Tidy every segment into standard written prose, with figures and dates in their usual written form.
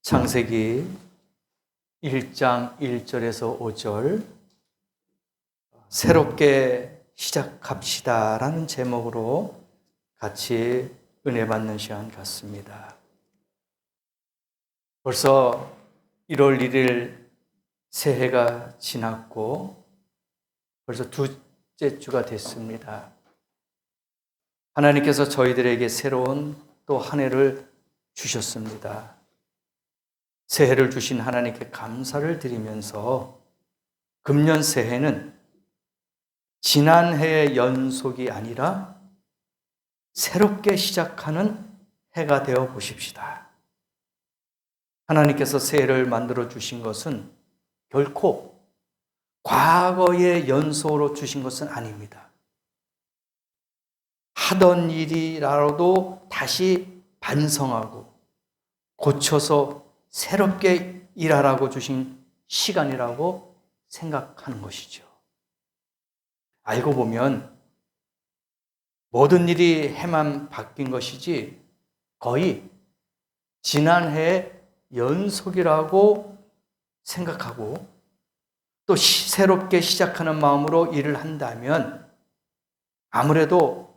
창세기 1장 1절에서 5절 새롭게 시작합시다라는 제목으로 같이 은혜 받는 시간 갖습니다. 벌써 1월 1일 새해가 지났고 벌써 둘째 주가 됐습니다. 하나님께서 저희들에게 새로운 또 한 해를 주셨습니다. 새해를 주신 하나님께 감사를 드리면서 금년 새해는 지난 해의 연속이 아니라 새롭게 시작하는 해가 되어 보십시다. 하나님께서 새해를 만들어 주신 것은 결코 과거의 연속으로 주신 것은 아닙니다. 하던 일이라도 다시 반성하고 고쳐서 새롭게 일하라고 주신 시간이라고 생각하는 것이죠. 알고 보면 모든 일이 해만 바뀐 것이지 거의 지난해의 연속이라고 생각하고 또 새롭게 시작하는 마음으로 일을 한다면 아무래도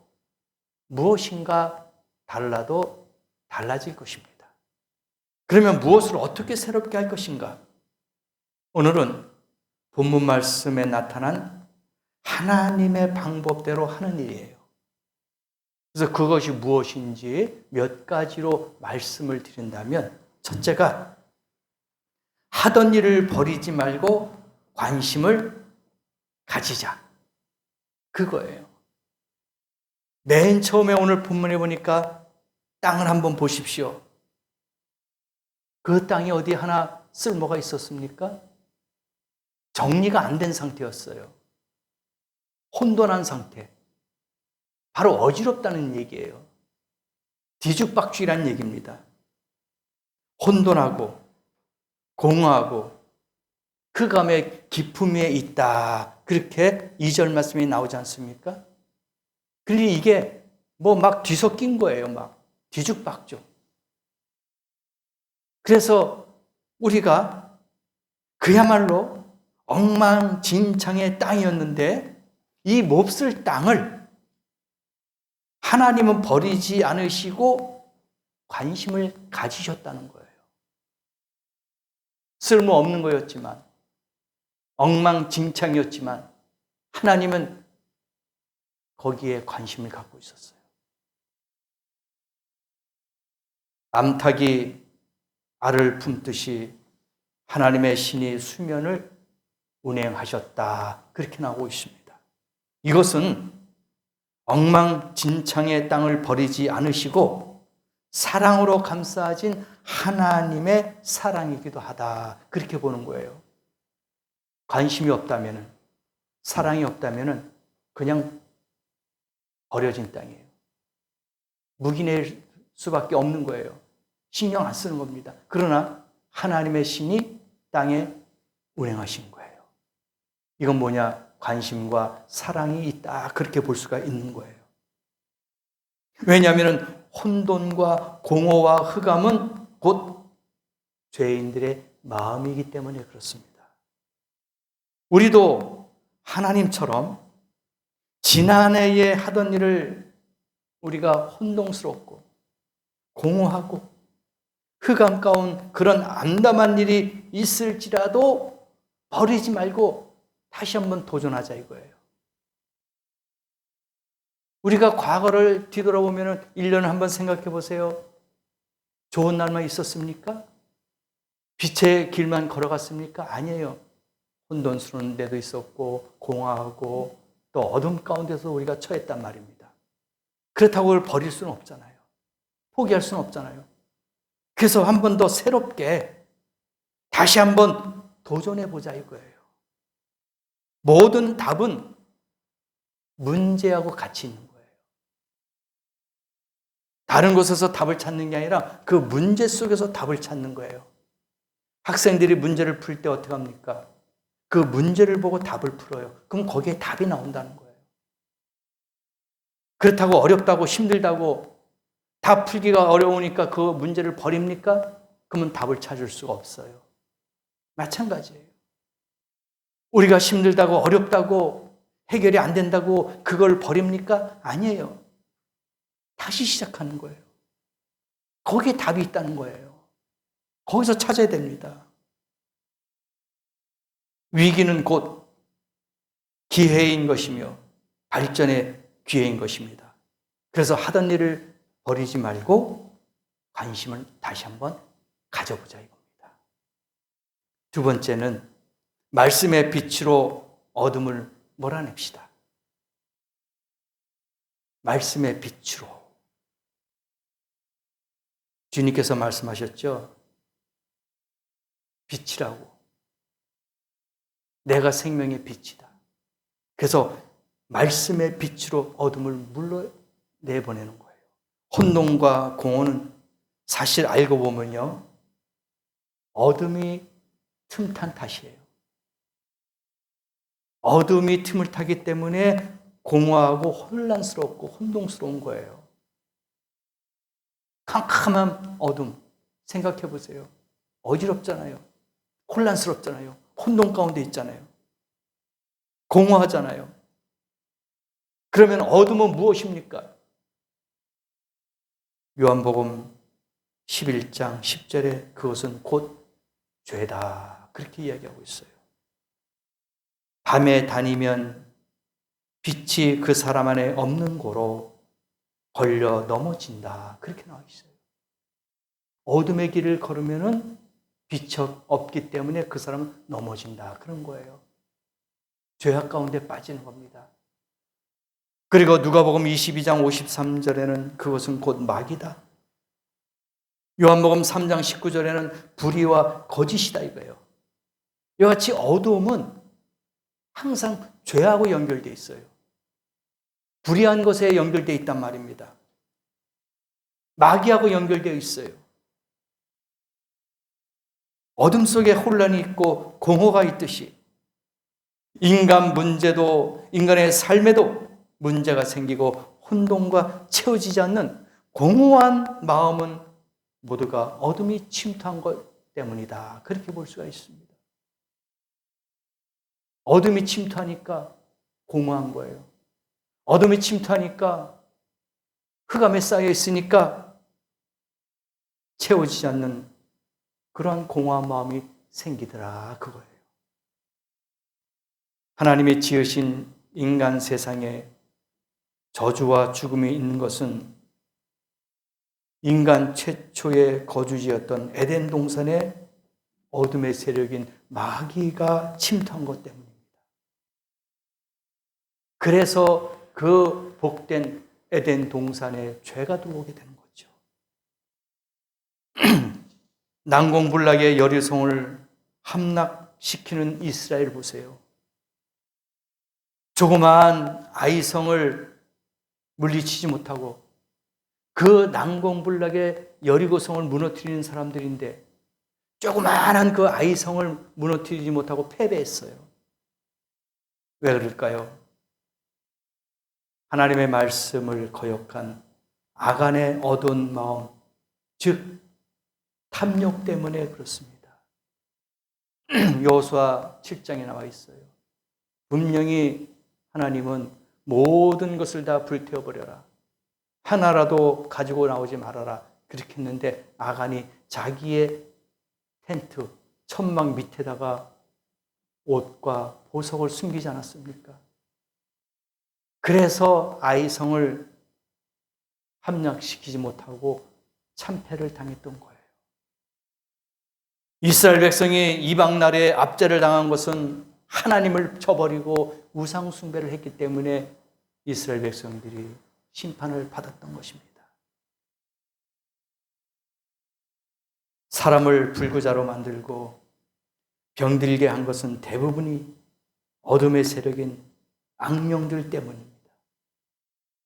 무엇인가 달라도 달라질 것입니다. 그러면 무엇을 어떻게 새롭게 할 것인가? 오늘은 본문 말씀에 나타난 하나님의 방법대로 하는 일이에요. 그래서 그것이 무엇인지 몇 가지로 말씀을 드린다면 첫째가 하던 일을 버리지 말고 관심을 가지자. 그거예요. 맨 처음에 오늘 본문에 보니까 땅을 한번 보십시오. 그 땅이 어디 하나 쓸모가 있었습니까? 정리가 안 된 상태였어요. 혼돈한 상태. 바로 어지럽다는 얘기예요. 뒤죽박죽이라는 얘기입니다. 혼돈하고 공허하고 흑암의 깊음 위에 있다. 그렇게 2절 말씀이 나오지 않습니까? 그러니 이게 뭐 막 뒤섞인 거예요. 막 뒤죽박죽. 그래서 우리가 그야말로 엉망진창의 땅이었는데 이 몹쓸 땅을 하나님은 버리지 않으시고 관심을 가지셨다는 거예요. 쓸모없는 거였지만 엉망진창이었지만 하나님은 거기에 관심을 갖고 있었어요. 암탉이 알을 품듯이 하나님의 신이 수면을 운행하셨다. 그렇게 나오고 있습니다. 이것은 엉망진창의 땅을 버리지 않으시고 사랑으로 감싸진 하나님의 사랑이기도 하다. 그렇게 보는 거예요. 관심이 없다면, 사랑이 없다면 그냥 버려진 땅이에요. 묵인할 수밖에 없는 거예요. 신경 안 쓰는 겁니다. 그러나 하나님의 신이 땅에 운행하신 거예요. 이건 뭐냐? 관심과 사랑이 있다. 그렇게 볼 수가 있는 거예요. 왜냐하면 혼돈과 공허와 흑암은 곧 죄인들의 마음이기 때문에 그렇습니다. 우리도 하나님처럼 지난해에 하던 일을 우리가 혼동스럽고 공허하고 흑암 가운 그런 암담한 일이 있을지라도 버리지 말고 다시 한번 도전하자 이거예요. 우리가 과거를 뒤돌아보면 1년을 한번 생각해 보세요. 좋은 날만 있었습니까? 빛의 길만 걸어갔습니까? 아니에요. 혼돈스러운 데도 있었고 공허하고 또 어둠 가운데서 우리가 처했단 말입니다. 그렇다고 그걸 버릴 수는 없잖아요. 포기할 수는 없잖아요. 그래서 한 번 더 새롭게 다시 한번 도전해보자 이거예요. 모든 답은 문제하고 같이 있는 거예요. 다른 곳에서 답을 찾는 게 아니라 그 문제 속에서 답을 찾는 거예요. 학생들이 문제를 풀 때 어떻게 합니까? 그 문제를 보고 답을 풀어요. 그럼 거기에 답이 나온다는 거예요. 그렇다고 어렵다고 힘들다고 다 풀기가 어려우니까 그 문제를 버립니까? 그러면 답을 찾을 수가 없어요. 마찬가지예요. 우리가 힘들다고 어렵다고 해결이 안 된다고 그걸 버립니까? 아니에요. 다시 시작하는 거예요. 거기에 답이 있다는 거예요. 거기서 찾아야 됩니다. 위기는 곧 기회인 것이며 발전의 기회인 것입니다. 그래서 하던 일을 버리지 말고 관심을 다시 한번 가져보자 이겁니다. 두 번째는 말씀의 빛으로 어둠을 몰아냅시다. 말씀의 빛으로. 주님께서 말씀하셨죠. 빛이라고. 내가 생명의 빛이다. 그래서 말씀의 빛으로 어둠을 물러내보내는 거예요. 혼돈과 공허는 사실 알고 보면요. 어둠이 틈탄 탓이에요. 어둠이 틈을 타기 때문에 공허하고 혼란스럽고 혼동스러운 거예요. 캄캄한 어둠 생각해 보세요. 어지럽잖아요. 혼란스럽잖아요. 혼돈 가운데 있잖아요. 공허하잖아요. 그러면 어둠은 무엇입니까? 요한복음 11장 10절에 그것은 곧 죄다. 그렇게 이야기하고 있어요. 밤에 다니면 빛이 그 사람 안에 없는 고로 걸려 넘어진다. 그렇게 나와 있어요. 어둠의 길을 걸으면은 빛이 없기 때문에 그 사람은 넘어진다. 그런 거예요. 죄악 가운데 빠지는 겁니다. 그리고 누가복음 22장 53절에는 그것은 곧 마귀다. 요한복음 3장 19절에는 불의와 거짓이다 이거예요. 이와 같이 어두움은 항상 죄하고 연결되어 있어요. 불의한 것에 연결되어 있단 말입니다. 마귀하고 연결되어 있어요. 어둠 속에 혼란이 있고 공허가 있듯이 인간 문제도, 인간의 삶에도 문제가 생기고 혼돈과 채워지지 않는 공허한 마음은 모두가 어둠이 침투한 것 때문이다. 그렇게 볼 수가 있습니다. 어둠이 침투하니까 공허한 거예요. 어둠이 침투하니까 흑암에 쌓여 있으니까 채워지지 않는 그러한 공허한 마음이 생기더라. 그거예요. 하나님이 지으신 인간 세상에 저주와 죽음이 있는 것은 인간 최초의 거주지였던 에덴 동산에 어둠의 세력인 마귀가 침투한 것 때문입니다. 그래서 그 복된 에덴 동산에 죄가 들어오게 되는 거죠. 난공불락의 여리성을 함락시키는 이스라엘 보세요. 조그마한 아이성을 물리치지 못하고 그 난공불락의 여리고성을 무너뜨리는 사람들인데 조그마한 그 아이성을 무너뜨리지 못하고 패배했어요. 왜 그럴까요? 하나님의 말씀을 거역한 아간의 어두운 마음, 즉 탐욕 때문에 그렇습니다. 여호수아 7장에 나와 있어요. 분명히 하나님은 모든 것을 다 불태워버려라. 하나라도 가지고 나오지 말아라. 그렇게 했는데 아간이 자기의 텐트, 천막 밑에다가 옷과 보석을 숨기지 않았습니까? 그래서 아이성을 함락시키지 못하고 참패를 당했던 거예요. 이스라엘 백성이 이방 나라에 압제를 당한 것은 하나님을 저버리고 우상 숭배를 했기 때문에 이스라엘 백성들이 심판을 받았던 것입니다. 사람을 불구자로 만들고 병들게 한 것은 대부분이 어둠의 세력인 악령들 때문입니다.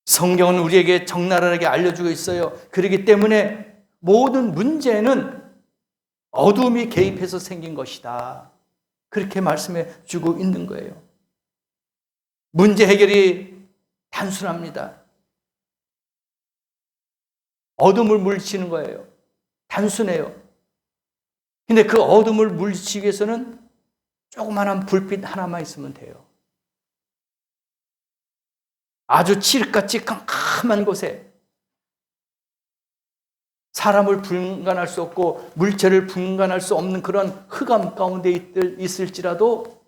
성경은 우리에게 적나라하게 알려주고 있어요. 그렇기 때문에 모든 문제는 어둠이 개입해서 생긴 것이다. 그렇게 말씀해 주고 있는 거예요. 문제 해결이 단순합니다. 어둠을 물리치는 거예요. 단순해요. 근데 그 어둠을 물리치기 위해서는 조그마한 불빛 하나만 있으면 돼요. 아주 칠흑같이 캄캄한 곳에 사람을 분간할 수 없고 물체를 분간할 수 없는 그런 흑암 가운데 있을지라도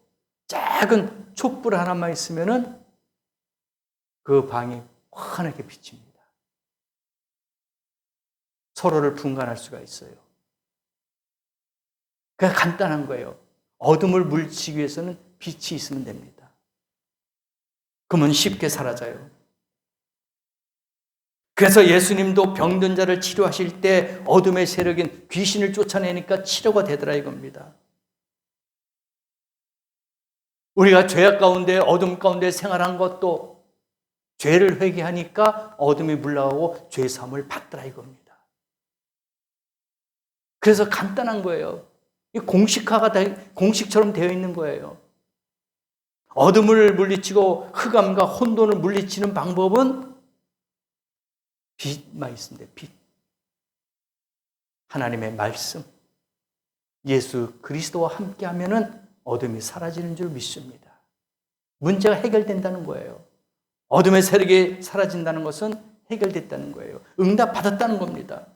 작은 촛불 하나만 있으면은 그 방이 환하게 비칩니다. 서로를 분간할 수가 있어요. 그냥 간단한 거예요. 어둠을 물리치기 위해서는 빛이 있으면 됩니다. 그러면 쉽게 사라져요. 그래서 예수님도 병든 자를 치료하실 때 어둠의 세력인 귀신을 쫓아내니까 치료가 되더라 이겁니다. 우리가 죄악 가운데 어둠 가운데 생활한 것도 죄를 회개하니까 어둠이 물러가고 죄 사함을 받더라 이겁니다. 그래서 간단한 거예요. 공식처럼 되어 있는 거예요. 어둠을 물리치고 흑암과 혼돈을 물리치는 방법은 빛만 있으면 돼요. 빛. 하나님의 말씀. 예수 그리스도와 함께 하면은 어둠이 사라지는 줄 믿습니다. 문제가 해결된다는 거예요. 어둠의 세력이 사라진다는 것은 해결됐다는 거예요. 응답받았다는 겁니다.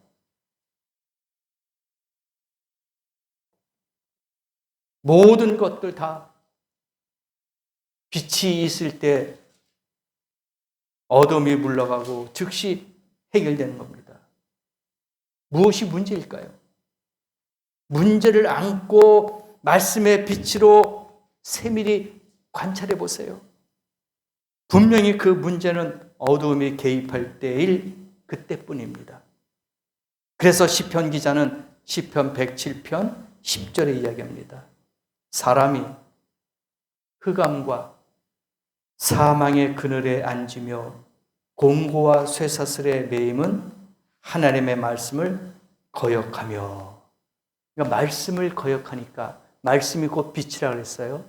모든 것들 다 빛이 있을 때 어둠이 물러가고 즉시 해결되는 겁니다. 무엇이 문제일까요? 문제를 안고 말씀의 빛으로 세밀히 관찰해 보세요. 분명히 그 문제는 어둠이 개입할 때일 그때뿐입니다. 그래서 시편 기자는 시편 107편 10절에 이야기합니다. 사람이 흑암과 사망의 그늘에 앉으며 공고와 쇠사슬의 매임은 하나님의 말씀을 거역하며. 그러니까 말씀을 거역하니까, 말씀이 곧 빛이라 그랬어요.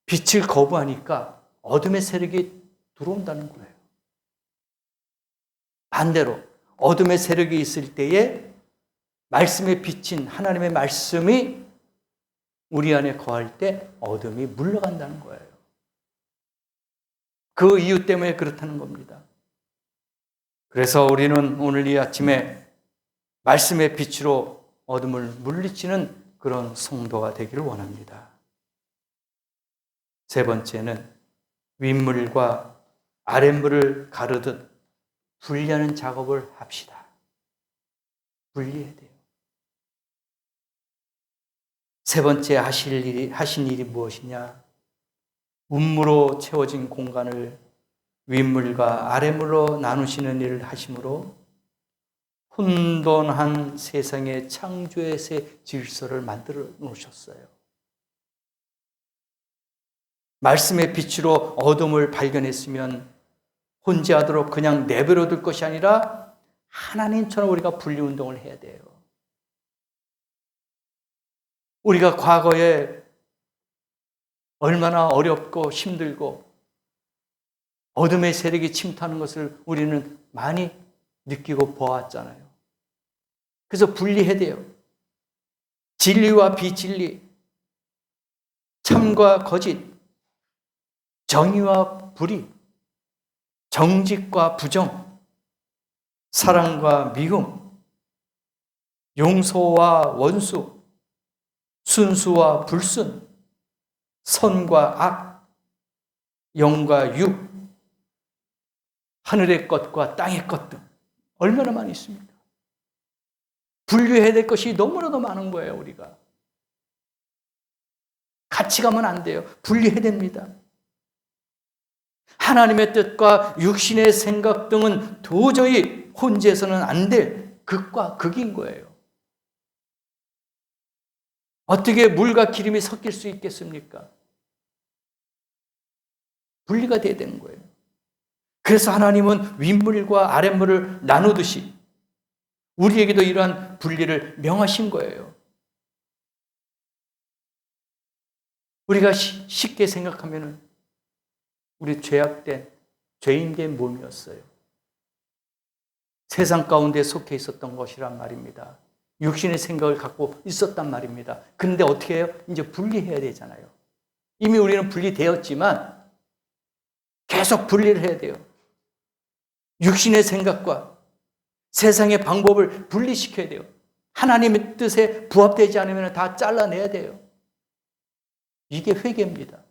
빛을 거부하니까 어둠의 세력이 들어온다는 거예요. 반대로 어둠의 세력이 있을 때에 말씀에 비친 하나님의 말씀이 우리 안에 거할 때 어둠이 물러간다는 거예요. 그 이유 때문에 그렇다는 겁니다. 그래서 우리는 오늘 이 아침에 말씀의 빛으로 어둠을 물리치는 그런 성도가 되기를 원합니다. 세 번째는 윗물과 아랫물을 가르듯 분리하는 작업을 합시다. 분리해야 돼요. 세 번째 하신 일이 무엇이냐? 운무로 채워진 공간을 윗물과 아랫물로 나누시는 일을 하심으로 혼돈한 세상의 창조의 새 질서를 만들어 놓으셨어요. 말씀의 빛으로 어둠을 발견했으면 혼재하도록 그냥 내버려 둘 것이 아니라 하나님처럼 우리가 분리운동을 해야 돼요. 우리가 과거에 얼마나 어렵고 힘들고 어둠의 세력이 침투하는 것을 우리는 많이 느끼고 보았잖아요. 그래서 분리해야 돼요. 진리와 비진리, 참과 거짓, 정의와 불의, 정직과 부정, 사랑과 미움, 용서와 원수, 순수와 불순, 선과 악, 영과 육, 하늘의 것과 땅의 것 등 얼마나 많이 있습니까? 분류해야 될 것이 너무나도 많은 거예요, 우리가. 같이 가면 안 돼요. 분리해야 됩니다. 하나님의 뜻과 육신의 생각 등은 도저히 혼재해서는 안 될 극과 극인 거예요. 어떻게 물과 기름이 섞일 수 있겠습니까? 분리가 돼야 되는 거예요. 그래서 하나님은 윗물과 아랫물을 나누듯이 우리에게도 이러한 분리를 명하신 거예요. 우리가 쉽게 생각하면 우리 죄악된 죄인된 몸이었어요. 세상 가운데 속해 있었던 것이란 말입니다. 육신의 생각을 갖고 있었단 말입니다. 그런데 어떻게 해요? 이제 분리해야 되잖아요. 이미 우리는 분리되었지만 계속 분리를 해야 돼요. 육신의 생각과 세상의 방법을 분리시켜야 돼요. 하나님의 뜻에 부합되지 않으면 다 잘라내야 돼요. 이게 회개입니다.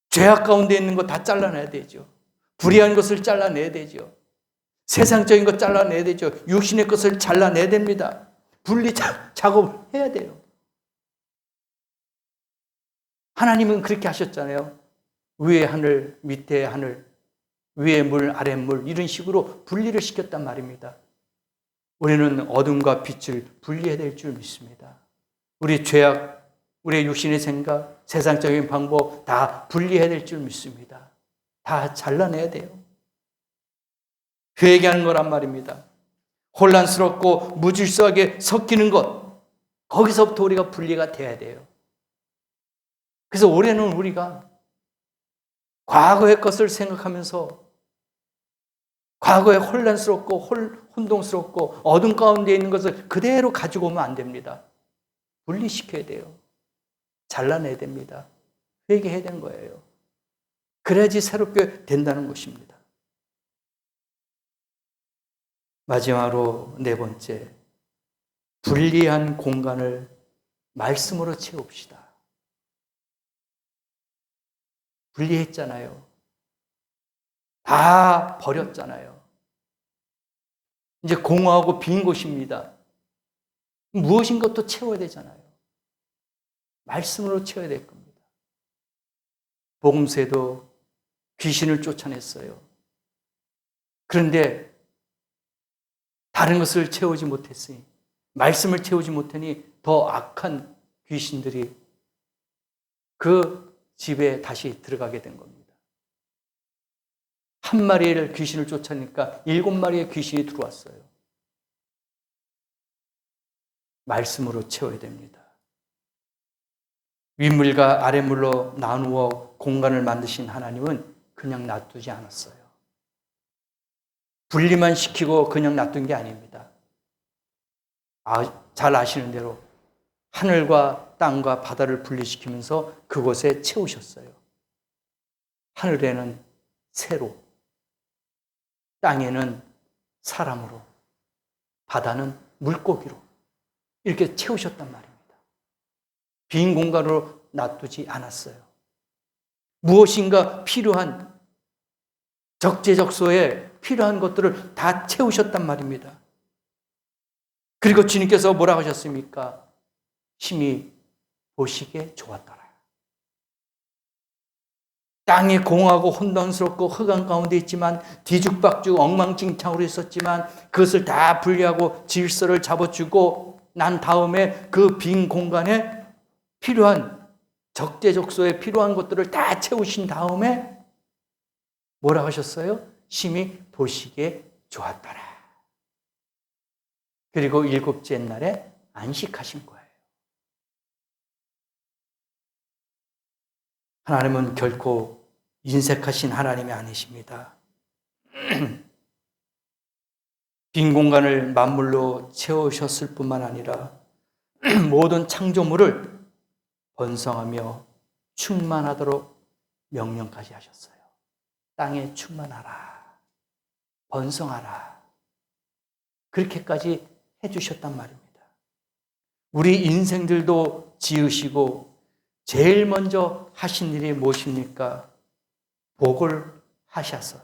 죄악 가운데 있는 거 다 잘라내야 되죠. 불의한 것을 잘라내야 되죠. 세상적인 것 잘라내야 되죠. 육신의 것을 잘라내야 됩니다. 분리 작업을 해야 돼요. 하나님은 그렇게 하셨잖아요. 위에 하늘, 밑에 하늘, 위에 물, 아래 물 이런 식으로 분리를 시켰단 말입니다. 우리는 어둠과 빛을 분리해야 될 줄 믿습니다. 우리 죄악, 우리의 육신의 생각, 세상적인 방법 다 분리해야 될 줄 믿습니다. 다 잘라내야 돼요. 회개하는 거란 말입니다. 혼란스럽고 무질서하게 섞이는 것, 거기서부터 우리가 분리가 돼야 돼요. 그래서 올해는 우리가 과거의 것을 생각하면서 과거에 혼란스럽고 혼동스럽고 어둠 가운데 있는 것을 그대로 가지고 오면 안 됩니다. 분리시켜야 돼요. 잘라내야 됩니다. 회개해야 되는 거예요. 그래야지 새롭게 된다는 것입니다. 마지막으로 네 번째, 분리한 공간을 말씀으로 채웁시다. 분리했잖아요. 다 버렸잖아요. 이제 공허하고 빈 곳입니다. 무엇인가 또 채워야 되잖아요. 말씀으로 채워야 될 겁니다. 복음서에도 귀신을 쫓아냈어요. 그런데 다른 것을 채우지 못했으니, 말씀을 채우지 못하니 더 악한 귀신들이 그 집에 다시 들어가게 된 겁니다. 한 마리를 귀신을 쫓아내니까 7마리의 귀신이 들어왔어요. 말씀으로 채워야 됩니다. 윗물과 아랫물로 나누어 공간을 만드신 하나님은 그냥 놔두지 않았어요. 분리만 시키고 그냥 놔둔 게 아닙니다. 잘 아시는 대로 하늘과 땅과 바다를 분리시키면서 그곳에 채우셨어요. 하늘에는 새로, 땅에는 사람으로, 바다는 물고기로 이렇게 채우셨단 말입니다. 빈 공간으로 놔두지 않았어요. 무엇인가 필요한 적재적소에 필요한 것들을 다 채우셨단 말입니다. 그리고 주님께서 뭐라고 하셨습니까? 심히 보시기에 좋았더라. 땅이 공허하고 혼돈스럽고 흑암 가운데 있지만 뒤죽박죽 엉망진창으로 있었지만 그것을 다 분리하고 질서를 잡아주고 난 다음에 그 빈 공간에 필요한 적재적소에 필요한 것들을 다 채우신 다음에 뭐라고 하셨어요? 심히 보시기에 좋았더라. 그리고 7째 날에 안식하신 거예요. 하나님은 결코 인색하신 하나님이 아니십니다. 빈 공간을 만물로 채우셨을 뿐만 아니라 모든 창조물을 번성하며 충만하도록 명령까지 하셨어요. 땅에 충만하라, 번성하라. 그렇게까지 해주셨단 말입니다. 우리 인생들도 지으시고 제일 먼저 하신 일이 무엇입니까? 복을 하셔서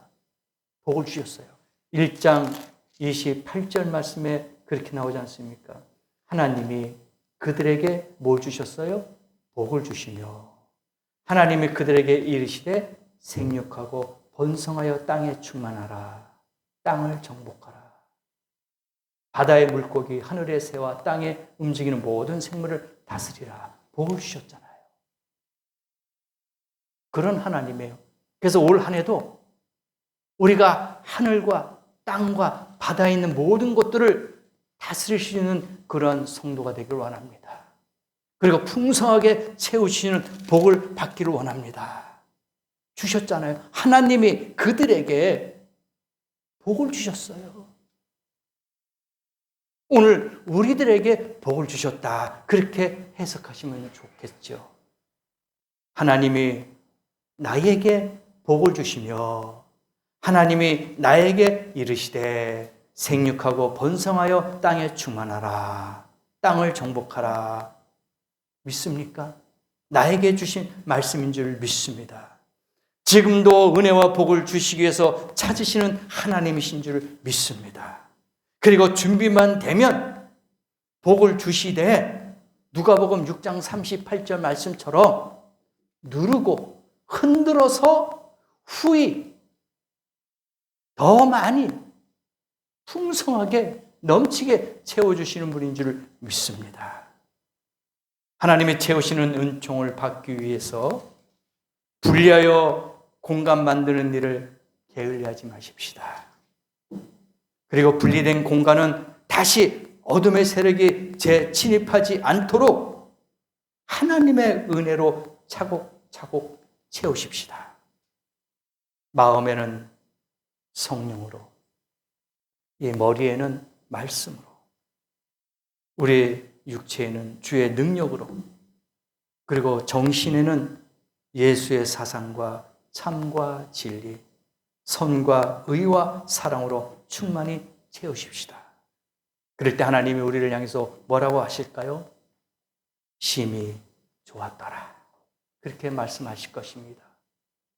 복을 주셨어요. 1장 28절 말씀에 그렇게 나오지 않습니까? 하나님이 그들에게 뭘 주셨어요? 복을 주시며 하나님이 그들에게 이르시되 생육하고 번성하여 땅에 충만하라. 땅을 정복하라. 바다의 물고기, 하늘의 새와 땅에 움직이는 모든 생물을 다스리라. 복을 주셨잖아요. 그런 하나님이에요. 그래서 올 한 해도 우리가 하늘과 땅과 바다에 있는 모든 것들을 다스릴 수 있는 그런 성도가 되기를 원합니다. 그리고 풍성하게 채우시는 복을 받기를 원합니다. 주셨잖아요. 하나님이 그들에게 복을 주셨어요. 오늘 우리들에게 복을 주셨다. 그렇게 해석하시면 좋겠죠. 하나님이 나에게 복을 주시며 하나님이 나에게 이르시되 생육하고 번성하여 땅에 충만하라. 땅을 정복하라. 믿습니까? 나에게 주신 말씀인 줄 믿습니다. 지금도 은혜와 복을 주시기 위해서 찾으시는 하나님이신 줄 믿습니다. 그리고 준비만 되면 복을 주시되 누가복음 6장 38절 말씀처럼 누르고 흔들어서 후히 더 많이 풍성하게 넘치게 채워주시는 분인 줄 믿습니다. 하나님이 채우시는 은총을 받기 위해서 분리하여 공간 만드는 일을 게을리하지 마십시다. 그리고 분리된 공간은 다시 어둠의 세력이 재침입하지 않도록 하나님의 은혜로 차곡차곡 채우십시다. 마음에는 성령으로, 이 머리에는 말씀으로, 우리 육체에는 주의 능력으로, 그리고 정신에는 예수의 사상과 참과 진리, 선과 의와 사랑으로 충만히 채우십시다. 그럴 때 하나님이 우리를 향해서 뭐라고 하실까요? 심히 좋았더라. 그렇게 말씀하실 것입니다.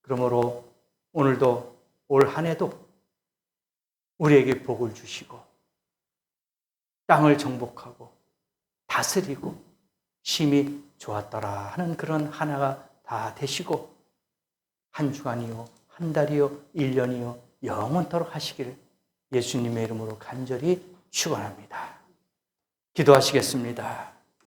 그러므로 오늘도 올 한 해도 우리에게 복을 주시고 땅을 정복하고 다스리고 심히 좋았더라 하는 그런 하나가 다 되시고 한 주간이요, 한 달이요, 1년이요 영원토록 하시기를 예수님의 이름으로 간절히 축원합니다. 기도하시겠습니다.